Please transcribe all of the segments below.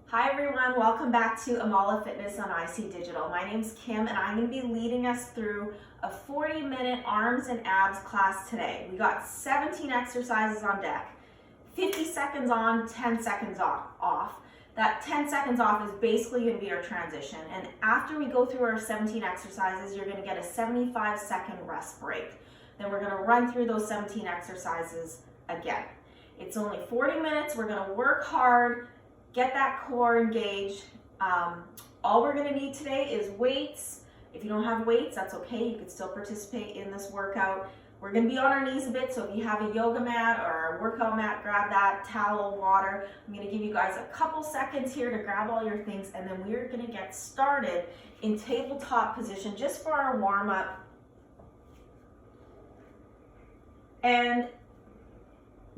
Hi everyone, welcome back to Amala Fitness on IC Digital. My name's Kim and I'm going to be leading us through a 40-minute arms and abs class today. We got 17 exercises on deck, 50 seconds on, 10 seconds off. That 10 seconds off is basically going to be our transition, and after we go through our 17 exercises, you're going to get a 75-second rest break. Then we're going to run through those 17 exercises again. It's only 40 minutes, we're going to work hard, get that core engaged. All we're going to need today is weights. If you don't have weights, that's okay. You can still participate in this workout. We're going to be on our knees a bit, so if you have a yoga mat or a workout mat, grab that, towel, water. I'm going to give you guys a couple seconds here to grab all your things, and then we're going to get started in tabletop position just for our warm-up. And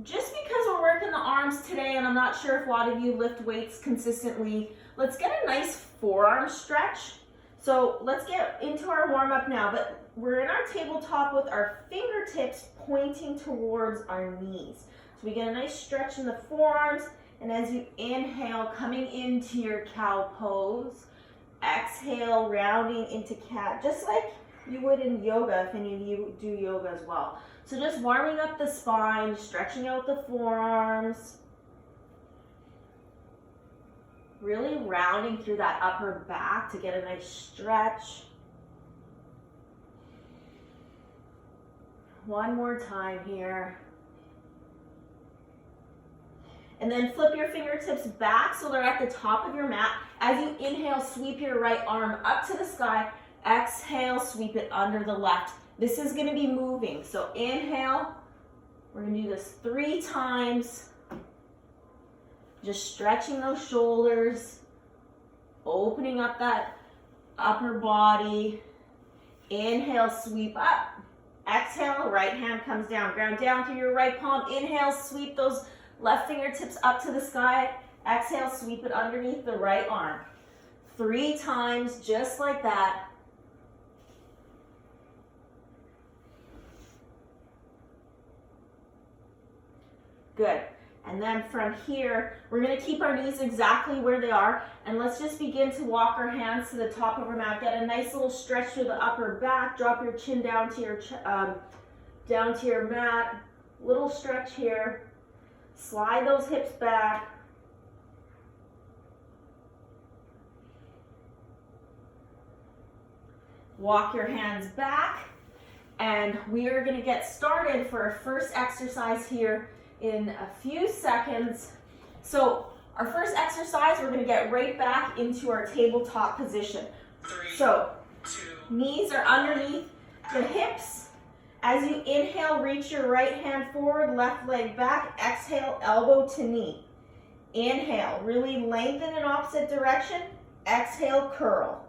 just because we're working the arms today, and I'm not sure if a lot of you lift weights consistently, let's get a nice forearm stretch. So let's get into our warm-up now, but we're in our tabletop with our fingertips pointing towards our knees. So we get a nice stretch in the forearms, and as you inhale, coming into your cow pose, exhale, rounding into cat, just like you would in yoga if any of you do yoga as well. So just warming up the spine, stretching out the forearms, really rounding through that upper back to get a nice stretch. One more time here. And then flip your fingertips back so they're at the top of your mat. As you inhale, sweep your right arm up to the sky. Exhale, sweep it under the left. This is going to be moving. So inhale, we're going to do this 3 times. Just stretching those shoulders, opening up that upper body. Inhale, sweep up. Exhale, right hand comes down. Ground down through your right palm. Inhale, sweep those left fingertips up to the sky. Exhale, sweep it underneath the right arm. 3 times, just like that. Good. And then from here, we're going to keep our knees exactly where they are. And let's just begin to walk our hands to the top of our mat. Get a nice little stretch through the upper back. Drop your chin down to your mat. Little stretch here. Slide those hips back. Walk your hands back. And we are going to get started for our first exercise here in a few seconds. So our first exercise, we're going to get right back into our tabletop position. So knees are underneath the hips. As you inhale, reach your right hand forward, left leg back. Exhale, elbow to knee. Inhale, really lengthen in opposite direction. Exhale, curl.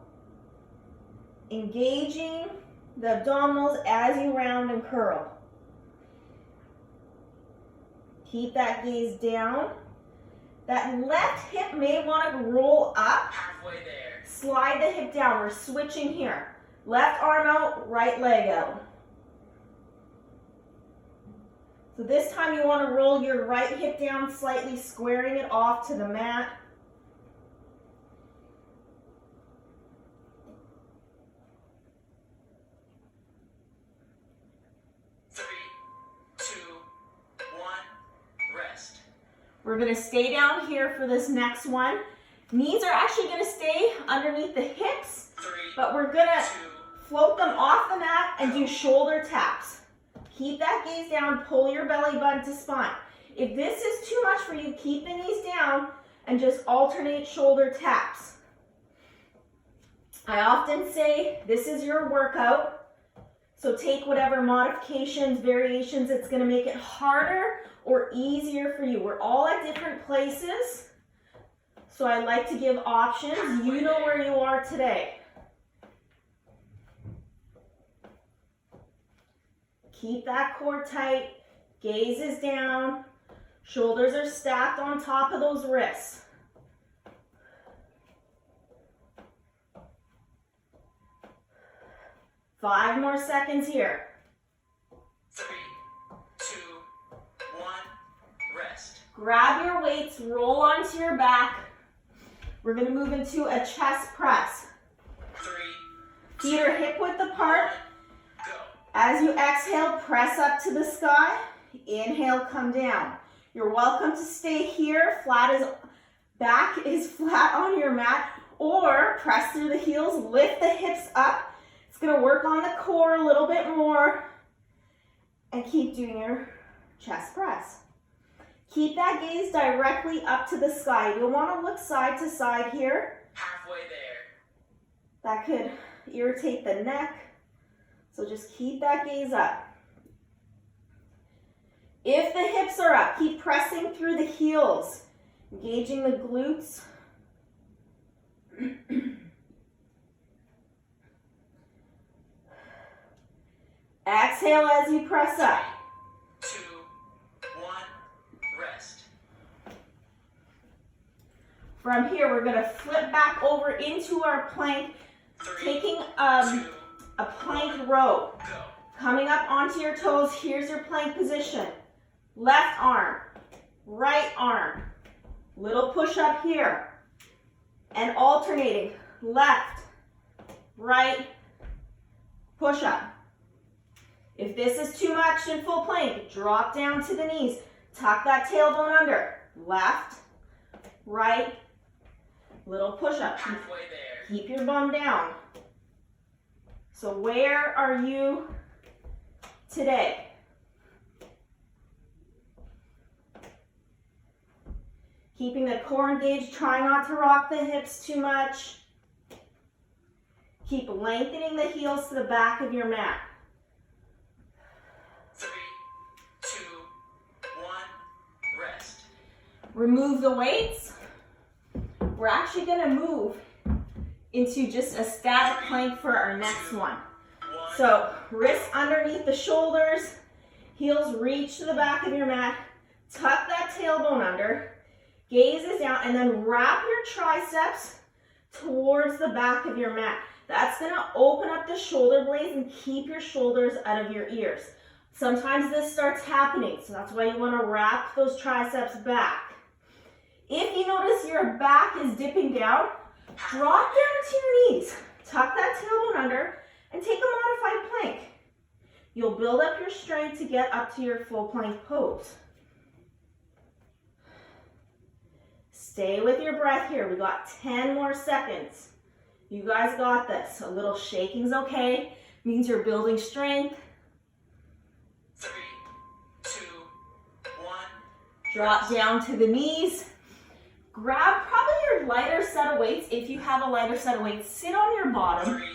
Engaging the abdominals as you round and curl. Keep that gaze down. That left hip may want to roll up. Halfway there. Slide the hip down. We're switching here. Left arm out, right leg out. So this time you want to roll your right hip down slightly, squaring it off to the mat. We're going to stay down here for this next one. Knees are actually going to stay underneath the hips, but we're going to float them off the mat and do shoulder taps. Keep that gaze down, pull your belly button to spine. If this is too much for you, keep the knees down and just alternate shoulder taps. I often say this is your workout, so take whatever modifications, variations, it's going to make it harder or easier for you. We're all at different places, so I like to give options. You know where you are today. Keep that core tight, gaze is down, shoulders are stacked on top of those wrists. Five more seconds here. 3, 2, 1, rest. Grab your weights, roll onto your back. We're gonna move into a chest press. 3, Feet are hip width apart. go. As you exhale, press up to the sky. Inhale, come down. You're welcome to stay here. Back is flat on your mat, or press through the heels, lift the hips up. It's gonna work on the core a little bit more, and keep doing your chest press. Keep that gaze directly up to the sky. You'll wanna look side to side here. Halfway there. That could irritate the neck, so just keep that gaze up. If the hips are up, keep pressing through the heels, engaging the glutes. Exhale as you press up. 2, 1, rest. From here, we're gonna flip back over into our plank, 3, taking 2, a plank row. go. Coming up onto your toes, here's your plank position. Left arm, right arm, little push up here, and alternating, left, right, push up. If this is too much in full plank, drop down to the knees, tuck that tailbone under, left, right, little push up. Halfway there. Keep your bum down. So where are you today? Keeping the core engaged, try not to rock the hips too much. Keep lengthening the heels to the back of your mat. 3, 2, 1, rest. Remove the weights. We're actually gonna move into just a static plank for our next one. 1, So wrists underneath the shoulders, heels reach to the back of your mat, tuck that tailbone under, gaze is down, and then wrap your triceps towards the back of your mat. That's gonna open up the shoulder blades and keep your shoulders out of your ears. Sometimes this starts happening, so that's why you wanna wrap those triceps back. If you notice your back is dipping down, drop down to your knees, tuck that tailbone under, and take a modified plank. You'll build up your strength to get up to your full plank pose. Stay with your breath here. We got 10 more seconds. You guys got this. A little shaking's okay. Means you're building strength. 3, 2, 1. Drop down to the knees. Grab probably your lighter set of weights. If you have a lighter set of weights, sit on your bottom. 3,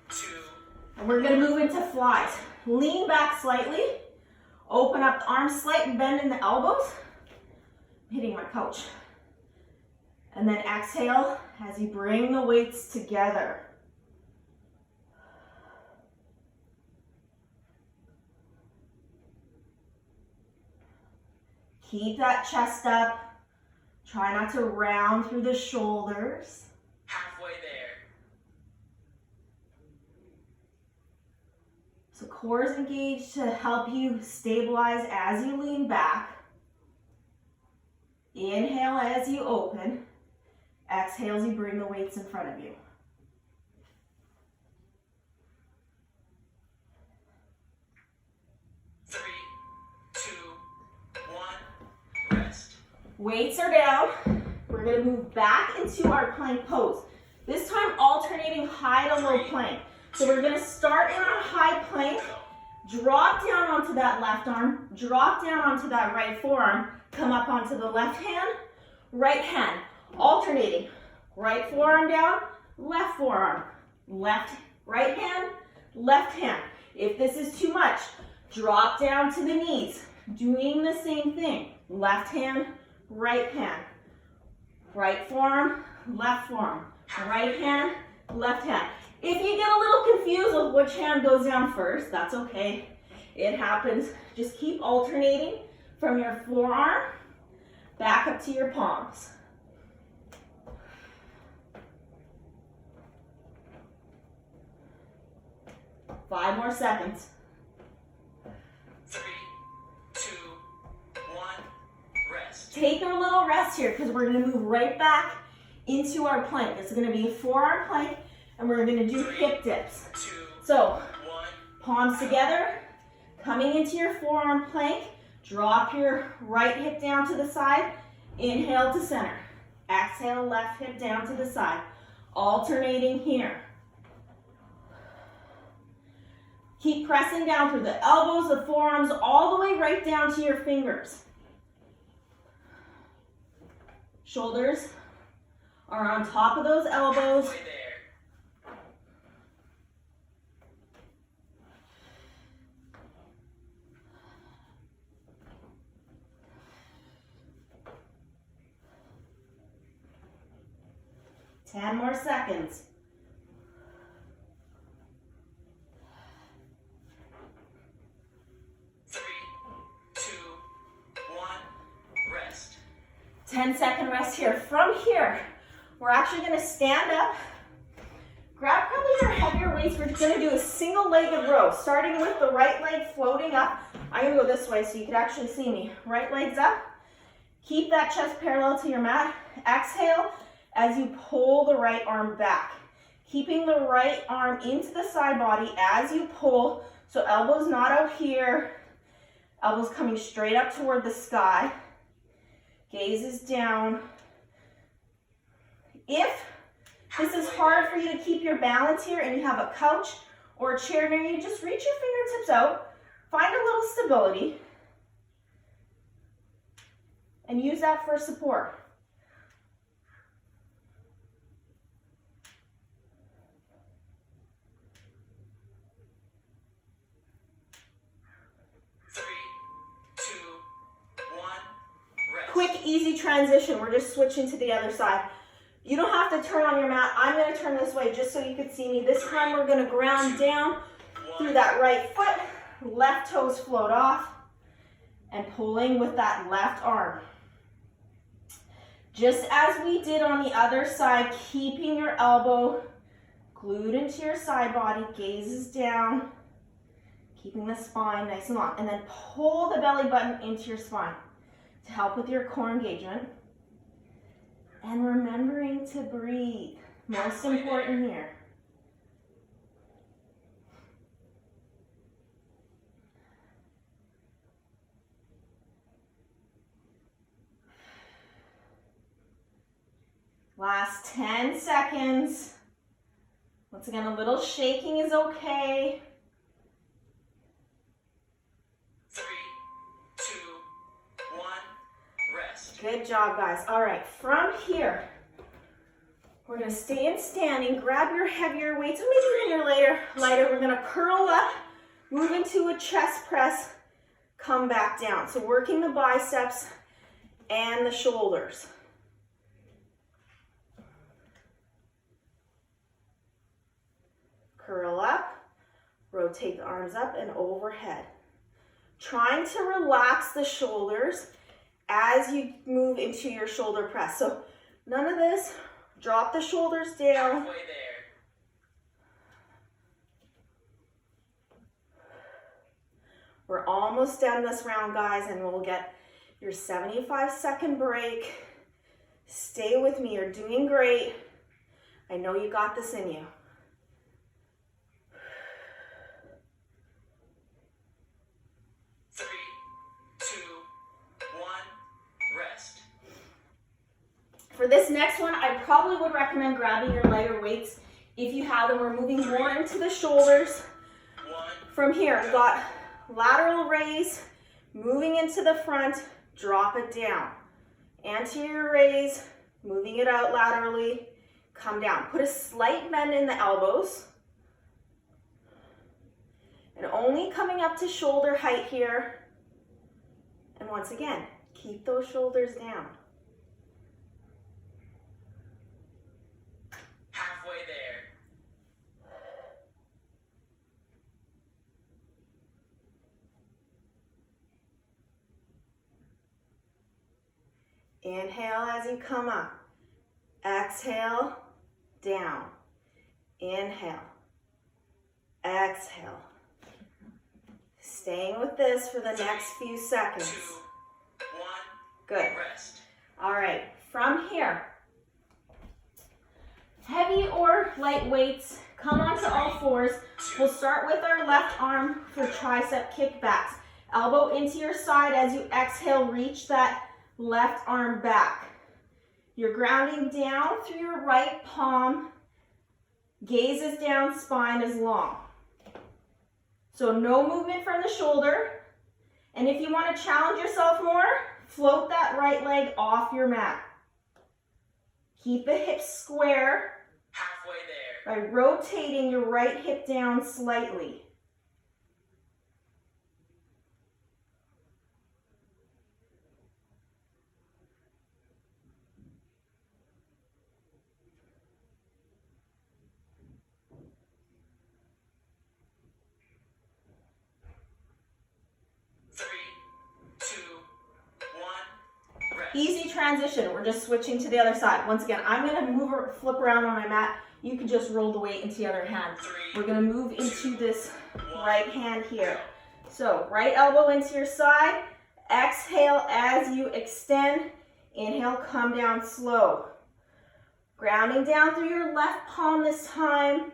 2. And we're gonna move into flies. Lean back slightly. Open up the arms, slight bend in the elbows. I'm hitting my couch. And then exhale as you bring the weights together. Keep that chest up. Try not to round through the shoulders. Halfway there. So core is engaged to help you stabilize as you lean back. Inhale as you open. Exhale as you bring the weights in front of you. Three, two, one, rest. Weights are down. We're gonna move back into our plank pose. This time alternating high to low plank. So we're gonna start in our high plank, drop down onto that left arm, drop down onto that right forearm, come up onto the left hand, right hand, alternating. Right forearm down, left forearm, right hand, left hand. If this is too much, drop down to the knees, doing the same thing. Left hand, right forearm, left forearm, right hand, left hand. If you get a little confused with which hand goes down first, that's okay. It happens. Just keep alternating from your forearm back up to your palms. Five more seconds. 3, 2, 1, rest. Take a little rest here because we're gonna move right back into our plank. It's gonna be a forearm plank, and we're gonna do hip dips. 2, So, 1. palms together, coming into your forearm plank, drop your right hip down to the side, inhale to center. Exhale, left hip down to the side. Alternating here. Keep pressing down through the elbows, the forearms, all the way right down to your fingers. Shoulders are on top of those elbows. Halfway there. Ten more seconds. Three, two, one. Rest. 10-second rest here. From here, we're actually gonna stand up, grab probably your heavier weights. We're gonna do a single-legged row, starting with the right leg floating up. I'm gonna go this way so you can actually see me. Right leg's up. Keep that chest parallel to your mat. Exhale as you pull the right arm back. Keeping the right arm into the side body as you pull, so elbows not out here, elbows coming straight up toward the sky. Gaze is down. If this is hard for you to keep your balance here and you have a couch or a chair near you, just reach your fingertips out, find a little stability, and use that for support. Quick, easy transition. We're just switching to the other side. You don't have to turn on your mat. I'm going to turn this way just so you can see me. This time we're going to ground down through that right foot. Left toes float off and pulling with that left arm. Just as we did on the other side, keeping your elbow glued into your side body, gazes down, keeping the spine nice and long, and then pull the belly button into your spine to help with your core engagement. And remembering to breathe, most important here. Last 10 seconds. Once again, a little shaking is okay. 3, 2, 1. Rest. Good job, guys. All right, from here, we're gonna stay in standing, grab your heavier weights, or maybe when you're lighter, we're gonna curl up, move into a chest press, come back down. So working the biceps and the shoulders. Curl up, rotate the arms up and overhead. Trying to relax the shoulders as you move into your shoulder press. So none of this, drop the shoulders down. Halfway there. We're almost done this round, guys, and we'll get your 75-second break. Stay with me, you're doing great. I know you got this in you. For this next one, I probably would recommend grabbing your lighter weights if you have them. We're moving more into the shoulders. From here, we've got lateral raise, moving into the front, drop it down. Anterior raise, moving it out laterally, come down. Put a slight bend in the elbows. And only coming up to shoulder height here. And once again, keep those shoulders down. Halfway there. Inhale as you come up. Exhale, down. Inhale. Exhale. Staying with this for the next few seconds. 2, 1. Good. Rest. All right, from here, Heavy or light weights, come onto all fours. We'll start with our left arm for tricep kickbacks. Elbow into your side as you exhale, reach that left arm back. You're grounding down through your right palm. Gaze is down, spine is long. So no movement from the shoulder. And if you want to challenge yourself more, float that right leg off your mat. Keep the hips square. Halfway there. By rotating your right hip down slightly. Easy transition. We're just switching to the other side. Once again, I'm going to move or flip around on my mat. You can just roll the weight into the other hand. We're going to move into this right hand here. So right elbow into your side. Exhale as you extend. Inhale, come down slow. Grounding down through your left palm this time.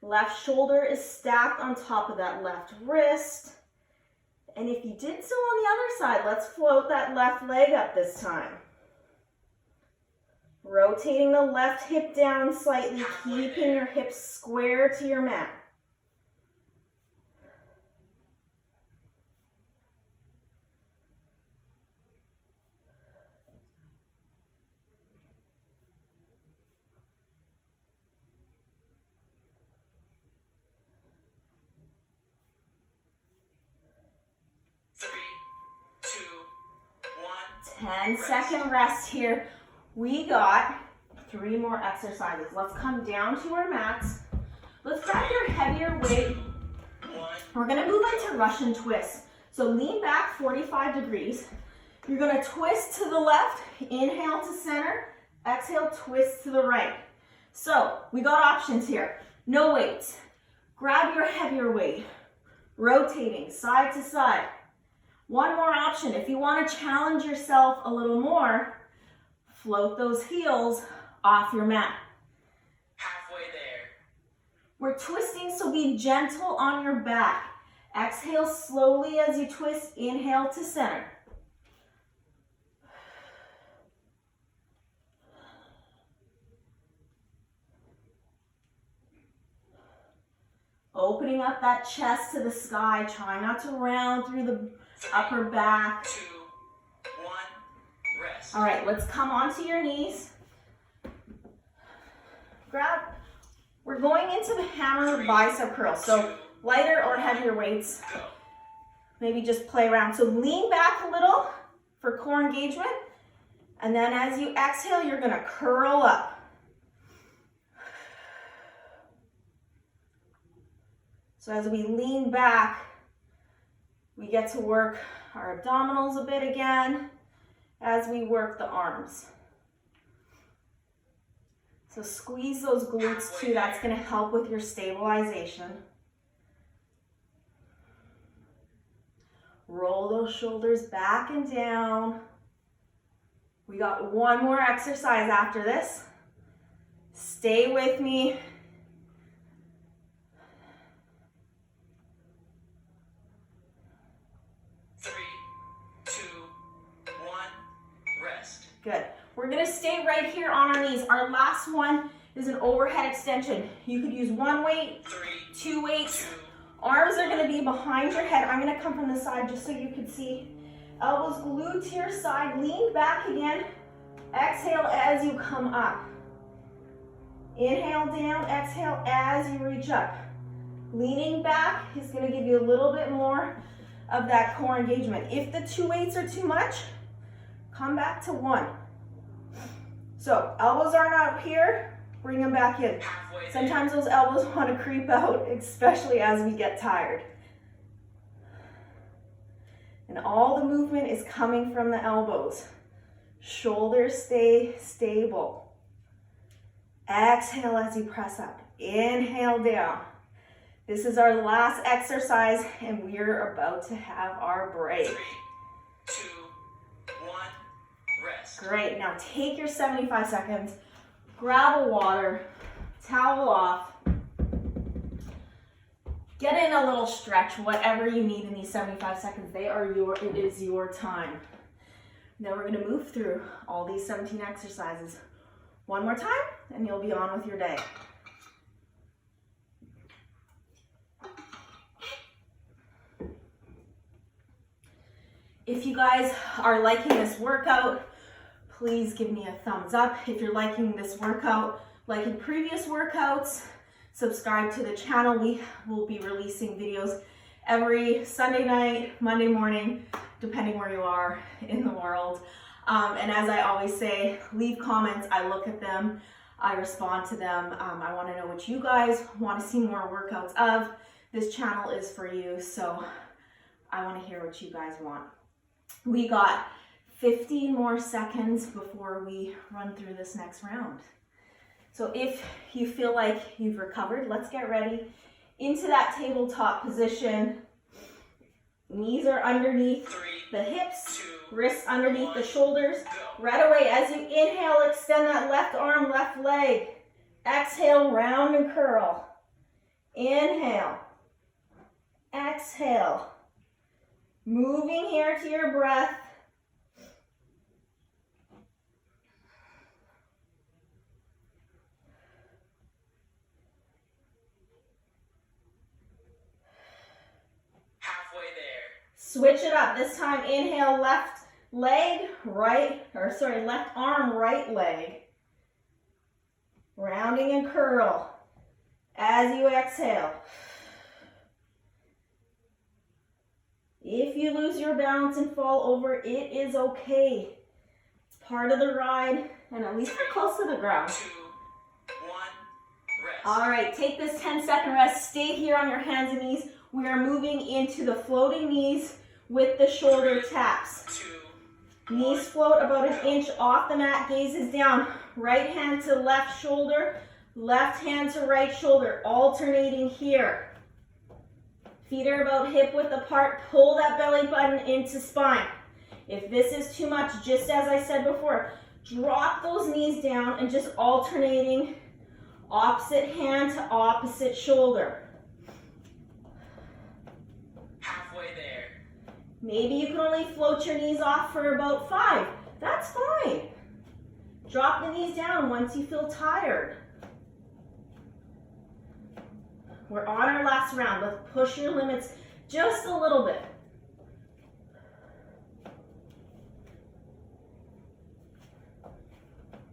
Left shoulder is stacked on top of that left wrist. And if you did so on the other side, let's float that left leg up this time. Rotating the left hip down slightly, keeping your hips square to your mat. Three, 2, 1. 10-second rest here. We got 3 more exercises. Let's come down to our mats. Let's grab your heavier weight. We're gonna move into Russian twist. So lean back 45 degrees. You're gonna twist to the left, inhale to center, exhale, twist to the right. So we got options here. No weights. Grab your heavier weight. Rotating side to side. One more option, if you want to challenge yourself a little more, float those heels off your mat. Halfway there. We're twisting, so be gentle on your back. Exhale slowly as you twist, inhale to center. Opening up that chest to the sky, try not to round through the upper back. 2, 1, rest. All right, let's come onto your knees. We're going into the hammer bicep curl. So lighter or heavier weights, maybe just play around. So lean back a little for core engagement. And then as you exhale, you're gonna curl up. So as we lean back, we get to work our abdominals a bit again as we work the arms. So squeeze those glutes too. That's going to help with your stabilization. Roll those shoulders back and down. We got one more exercise after this. Stay with me. Good. We're going to stay right here on our knees. Our last one is an overhead extension. You could use one weight, 2 weights. Arms are going to be behind your head. I'm going to come from the side just so you can see. Elbows glued to your side. Lean back again. Exhale as you come up. Inhale down, exhale as you reach up. Leaning back is going to give you a little bit more of that core engagement. If the 2 weights are too much, come back to 1. So elbows aren't out here, bring them back in. Sometimes those elbows want to creep out, especially as we get tired. And all the movement is coming from the elbows. Shoulders stay stable. Exhale as you press up. Inhale down. This is our last exercise, and we're about to have our break. 3, 2, 1, rest. Great. Now take your 75 seconds, grab a water, towel off. Get in a little stretch, whatever you need in these 75 seconds. It is your time. Now we're gonna move through all these 17 exercises one more time, and you'll be on with your day. If you guys are liking this workout, please give me a thumbs up. If you're liking this workout, like in previous workouts, subscribe to the channel. We will be releasing videos every Sunday night, Monday morning, depending where you are in the world. And as I always say, leave comments. I look at them. I respond to them. I want to know what you guys want to see more workouts of. This channel is for you, so I want to hear what you guys want. We got 15 more seconds before we run through this next round. So if you feel like you've recovered, let's get ready into that tabletop position. Knees are underneath the hips, wrists underneath the shoulders. Right away, as you inhale, extend that left arm, left leg. Exhale, round and curl. Inhale. Exhale. Moving here to your breath. Halfway there. Switch it up. This time, inhale, left leg, left arm, right leg. Rounding and curl as you exhale. If you lose your balance and fall over, it is okay. It's part of the ride, and at least we're close to the ground. 2, 1, rest. All right, take this 10-second rest. Stay here on your hands and knees. We are moving into the floating knees with the shoulder taps. 2, Knees float about an inch off the mat, gazes down. Right hand to left shoulder, left hand to right shoulder, alternating here. Feet are about hip width apart. Pull that belly button into spine. If this is too much, just as I said before, drop those knees down and just alternating opposite hand to opposite shoulder. halfway there. Maybe you can only float your knees off for about 5. That's fine. Drop the knees down once you feel tired. We're on our last round. Let's push your limits just a little bit.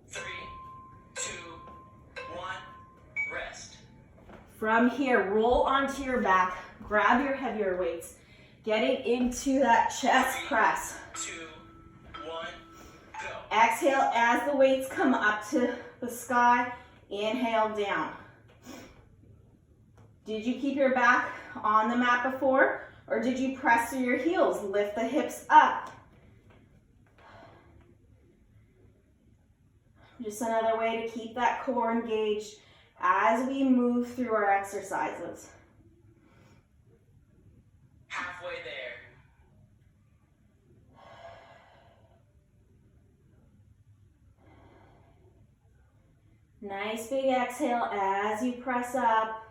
Three, two, one, rest. From here, roll onto your back. Grab your heavier weights. Getting into that chest press. 2, 1, go. Exhale as the weights come up to the sky. Inhale down. Did you keep your back on the mat before, or did you press through your heels? Lift the hips up. Just another way to keep that core engaged as we move through our exercises. Halfway there. Nice big exhale as you press up.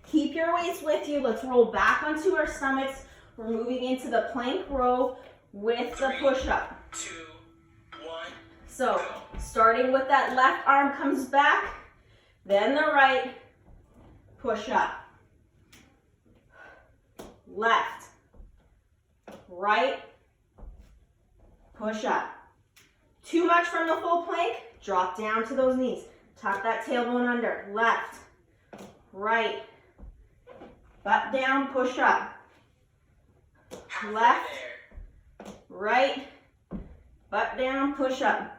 Keep your weights with you. Let's roll back onto our stomachs. We're moving into the plank row with the push-up. 2, 1. So, starting with that left arm comes back, then the right, push up. Left, right, push up. Too much from the full plank, drop down to those knees. Tuck that tailbone under. Left, right, butt down, push up. Left, right, butt down, push up.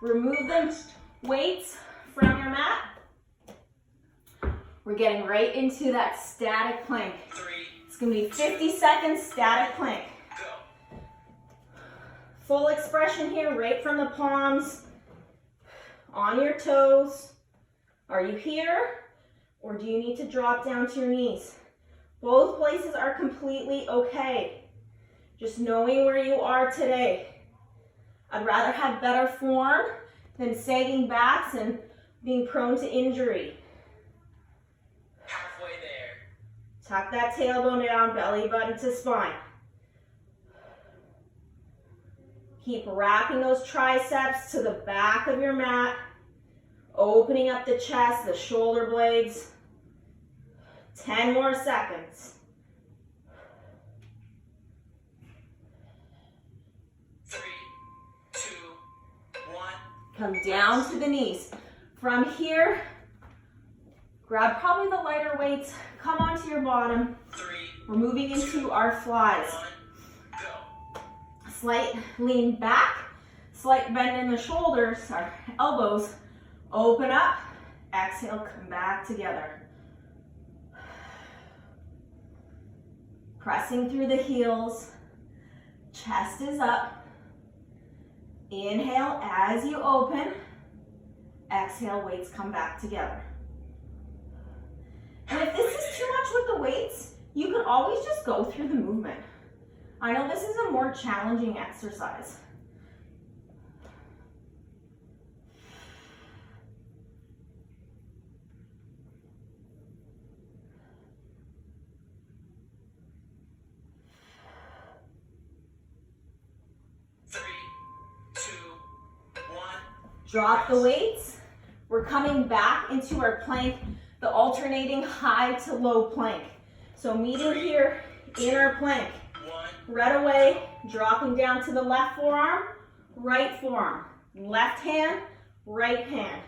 Remove the weights from your mat. We're getting right into that static plank. 3, It's gonna be 50 seconds static plank. go. Full expression here, right from the palms, on your toes. Are you here, or do you need to drop down to your knees? Both places are completely okay. Just knowing where you are today. I'd rather have better form than sagging backs and being prone to injury. Halfway there. Tuck that tailbone down, belly button to spine. Keep wrapping those triceps to the back of your mat, opening up the chest, the shoulder blades. 10 more seconds. 3, 2, 1. Come down to the knees. From here, grab probably the lighter weights, come onto your bottom. 3, We're moving into our flies. 1, go. Slight lean back, slight bend in the shoulders, our elbows. Open up, exhale, come back together. Pressing through the heels, chest is up. Inhale as you open, exhale, weights come back together. And if this is too much with the weights, you can always just go through the movement. I know this is a more challenging exercise. Drop the weights. We're coming back into our plank, the alternating high to low plank. So meeting here in our plank. Right away, dropping down to the left forearm, right forearm. Left hand, right hand.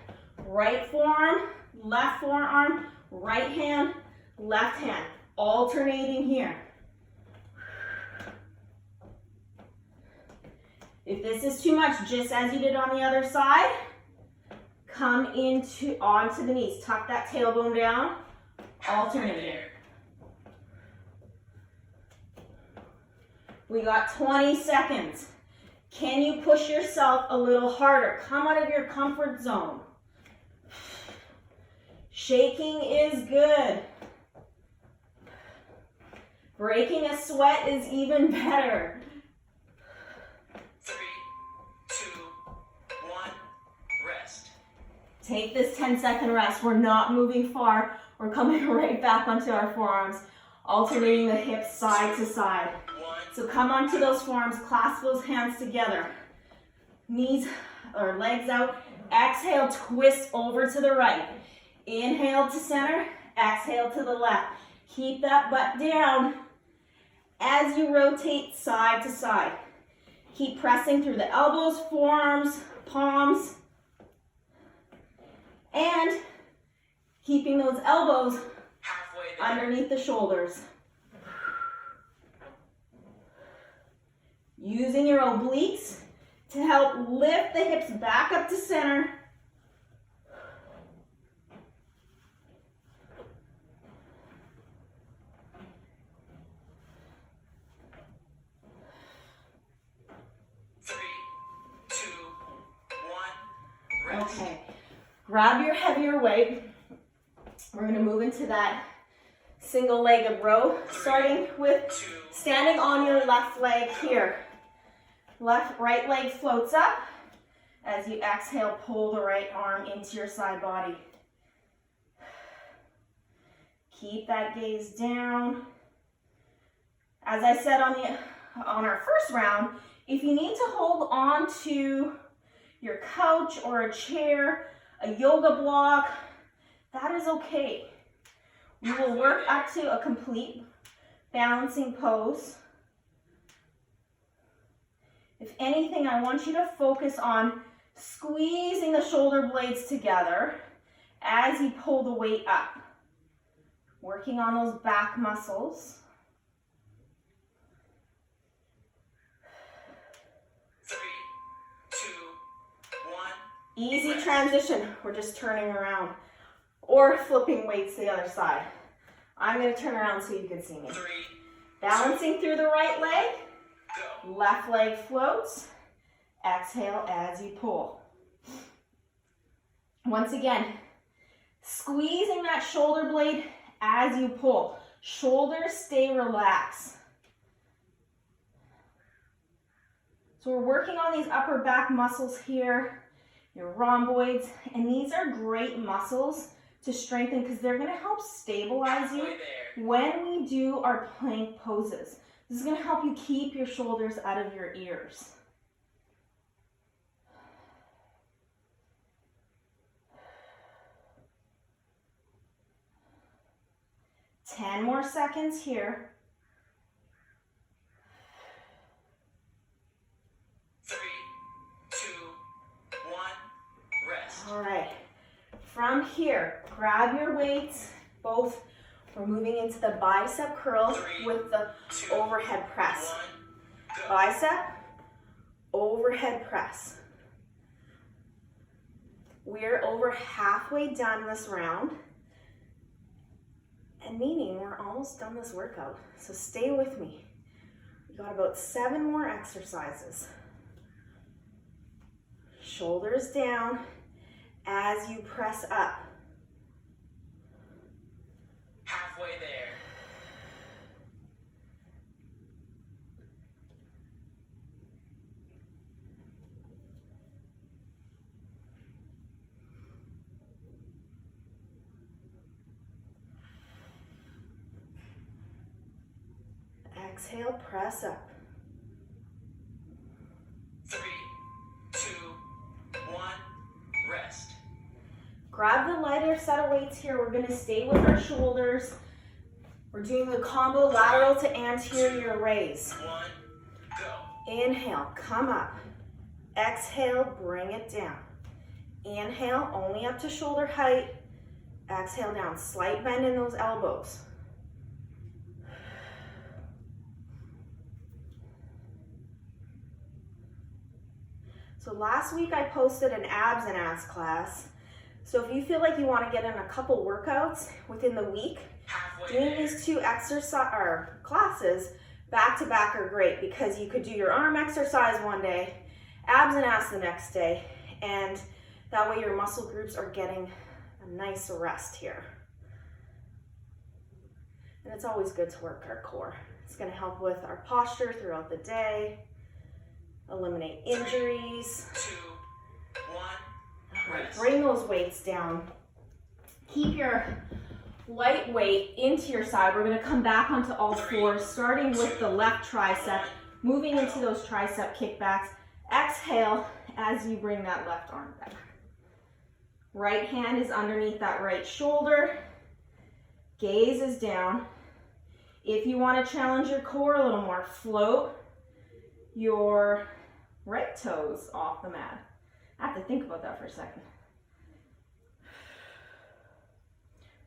Right forearm, left forearm, right hand, left hand. Alternating here. If this is too much, just as you did on the other side, come onto the knees. Tuck that tailbone down, alternating. We got 20 seconds. Can you push yourself a little harder? Come out of your comfort zone. Shaking is good. Breaking a sweat is even better. 3, 2, 1, rest. Take this 10-second rest. We're not moving far. We're coming right back onto our forearms, alternating the hips side to side. So come onto those forearms, clasp those hands together. Knees or legs out. Exhale, twist over to the right. Inhale to center, exhale to the left. Keep that butt down as you rotate side to side. Keep pressing through the elbows, forearms, palms, and keeping those elbows underneath the shoulders. Using your obliques to help lift the hips back up to center. Okay, grab your heavier weight. We're going to move into that single-legged row, starting with standing on your left leg here. Right leg floats up. As you exhale, pull the right arm into your side body. Keep that gaze down. As I said on our first round, if you need to hold on to your couch or a chair, a yoga block, that is okay. We will work up to a complete balancing pose. If anything, I want you to focus on squeezing the shoulder blades together as you pull the weight up. Working on those back muscles. 3, 2, 1. Easy transition. We're just turning around or flipping weights to the other side. I'm going to turn around so you can see me. 3, Balancing through the right leg. go. Left leg floats. Exhale as you pull. Once again, squeezing that shoulder blade as you pull. Shoulders stay relaxed. So we're working on these upper back muscles here, your rhomboids, and these are great muscles to strengthen because they're going to help stabilize you when we do our plank poses. This is going to help you keep your shoulders out of your ears. Ten more seconds here. 3, 2, 1, rest. All right. From here, grab your weights. Both. We're moving into the bicep curl with the overhead press. 1, go. Bicep, overhead press. We're over halfway done this round. And meaning we're almost done this workout. So stay with me. We got about 7 more exercises. Shoulders down as you press up. Halfway there. Exhale, press up. 3, 2, 1, rest. Grab the lighter set of weights here. We're going to stay with our shoulders. We're doing the combo lateral to anterior raise. 1, go. Inhale, come up. Exhale, bring it down. Inhale, only up to shoulder height. Exhale down, slight bend in those elbows. So last week I posted an abs and ass class. So if you feel like you want to get in a couple workouts within the week, doing these 2 classes back to back are great because you could do your arm exercise one day, abs and ass the next day, and that way your muscle groups are getting a nice rest here. And it's always good to work our core. It's going to help with our posture throughout the day, eliminate injuries. 3, 2, 1, rest. Bring those weights down. Keep your light weight into your side. We're going to come back onto all 4, starting with the left tricep, moving into those tricep kickbacks. Exhale as you bring that left arm back. Right hand is underneath that right shoulder. Gaze is down. If you want to challenge your core a little more, float your right toes off the mat. I have to think about that for a second.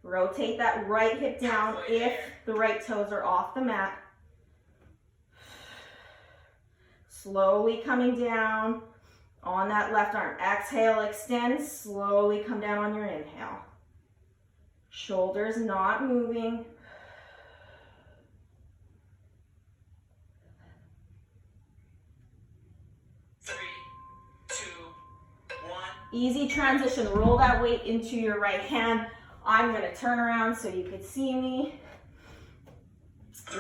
Rotate that right hip down if the right toes are off the mat. Slowly coming down on that left arm. Exhale, extend, slowly come down on your inhale. Shoulders not moving. Easy transition. Roll that weight into your right hand. I'm going to turn around so you can see me.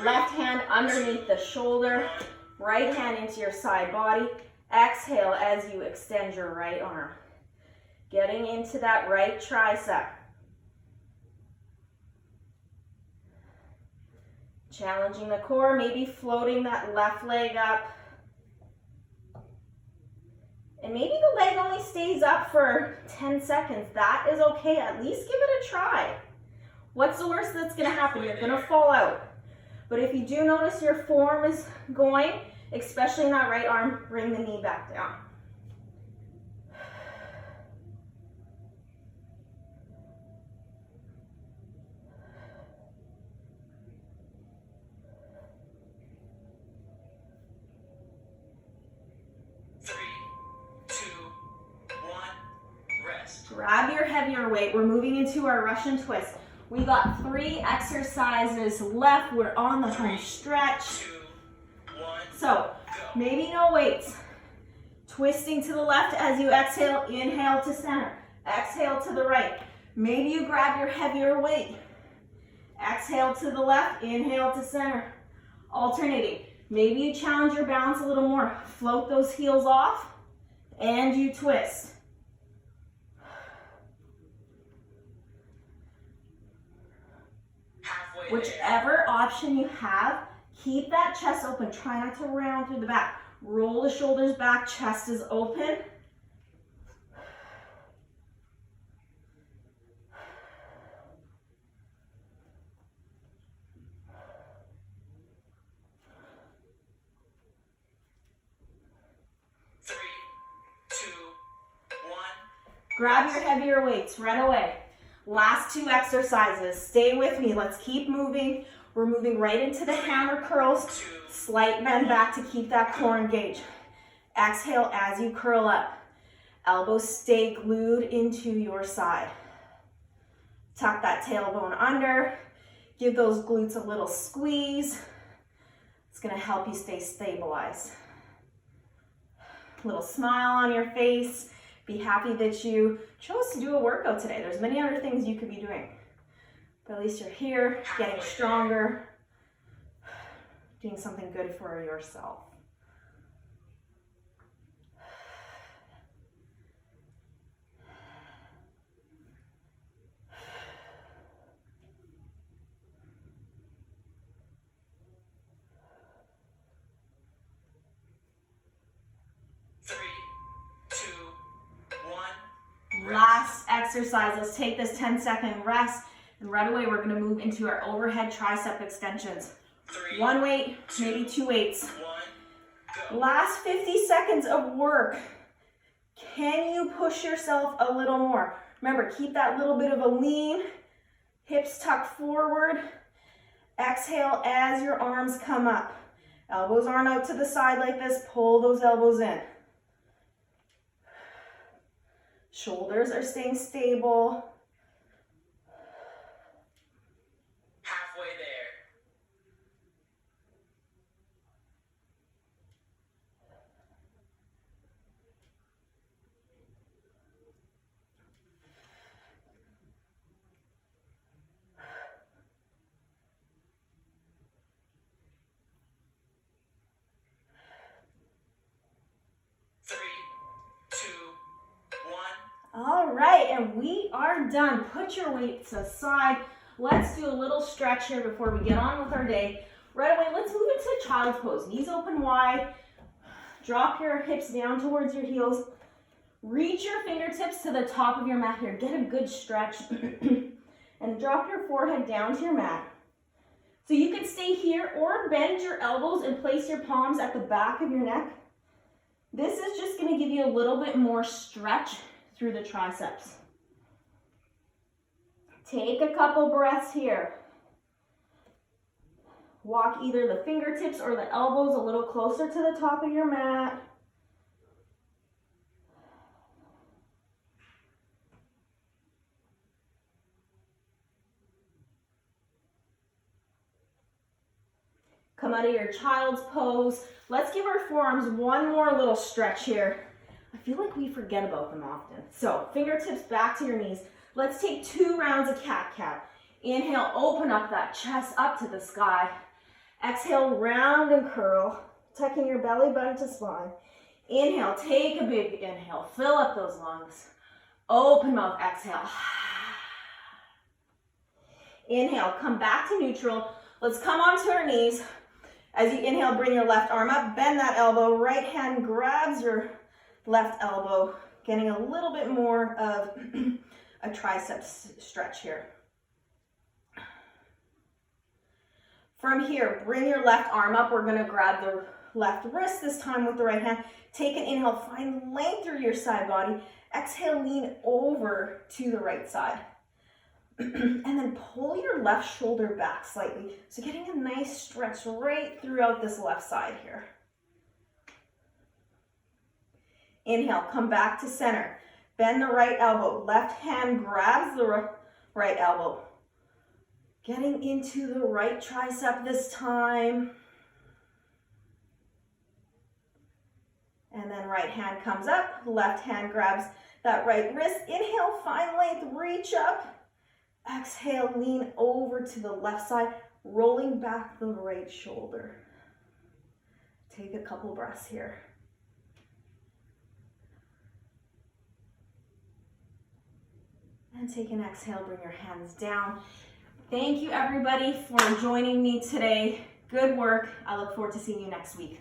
Left hand underneath the shoulder. Right hand into your side body. Exhale as you extend your right arm. Getting into that right tricep. Challenging the core, maybe floating that left leg up. And maybe the leg only stays up for 10 seconds. That is okay. At least give it a try. What's the worst that's going to happen? You're going to fall out. But if you do notice your form is going, especially in that right arm, bring the knee back down. rest. Grab your heavier weight. We're moving into our Russian twist. We got 3 exercises left. We're on the home stretch. 2, 1, So go. maybe no weights. Twisting to the left as you exhale, inhale to center. Exhale to the right. Maybe you grab your heavier weight. Exhale to the left, inhale to center. Alternating. Maybe you challenge your balance a little more. Float those heels off and you twist. Halfway there. Whichever option you have, keep that chest open. Try not to round through the back. Roll the shoulders back, chest is open. Grab your heavier weights right away. Last 2 exercises. Stay with me. Let's keep moving. We're moving right into the hammer curls. Slight bend back to keep that core engaged. Exhale as you curl up. Elbows stay glued into your side. Tuck that tailbone under. Give those glutes a little squeeze. It's going to help you stay stabilized. Little smile on your face. Be happy that you chose to do a workout today. There's many other things you could be doing. But at least you're here, getting stronger, doing something good for yourself. Last exercise. Let's take this 10-second rest, and right away we're going to move into our overhead tricep extensions. 1 weight, maybe 2 weights. Last 50 seconds of work. Can you push yourself a little more? Remember, keep that little bit of a lean. Hips tuck forward. Exhale as your arms come up. Elbows aren't out to the side like this. Pull those elbows in. Shoulders are staying stable. Halfway there. All right, and we are done. Put your weights aside. Let's do a little stretch here before we get on with our day. Right away, let's move into child's pose. Knees open wide. Drop your hips down towards your heels. Reach your fingertips to the top of your mat here. Get a good stretch. And drop your forehead down to your mat. So you could stay here or bend your elbows and place your palms at the back of your neck. This is just going to give you a little bit more stretch through the triceps. Take a couple breaths here. Walk either the fingertips or the elbows a little closer to the top of your mat. Come out of your child's pose. Let's give our forearms one more little stretch here. I feel like we forget about them often. So fingertips back to your knees. Let's take 2 rounds of cat-cow. Inhale, open up that chest up to the sky. Exhale, round and curl, tucking your belly button to spine. Inhale, take a big inhale, fill up those lungs. Open mouth, exhale. Inhale, come back to neutral. Let's come onto our knees. As you inhale, bring your left arm up, bend that elbow. Right hand grabs your left elbow, getting a little bit more of a tricep stretch here. From here, bring your left arm up. We're going to grab the left wrist this time with the right hand. Take an inhale, find length through your side body. Exhale, lean over to the right side. And then pull your left shoulder back slightly. So getting a nice stretch right throughout this left side here. Inhale, come back to center. Bend the right elbow. Left hand grabs the right elbow. Getting into the right tricep this time. And then right hand comes up, left hand grabs that right wrist. Inhale, find length, reach up. Exhale, lean over to the left side, rolling back the right shoulder. Take a couple breaths here. And take an exhale, bring your hands down. Thank you everybody for joining me today. Good work. I look forward to seeing you next week.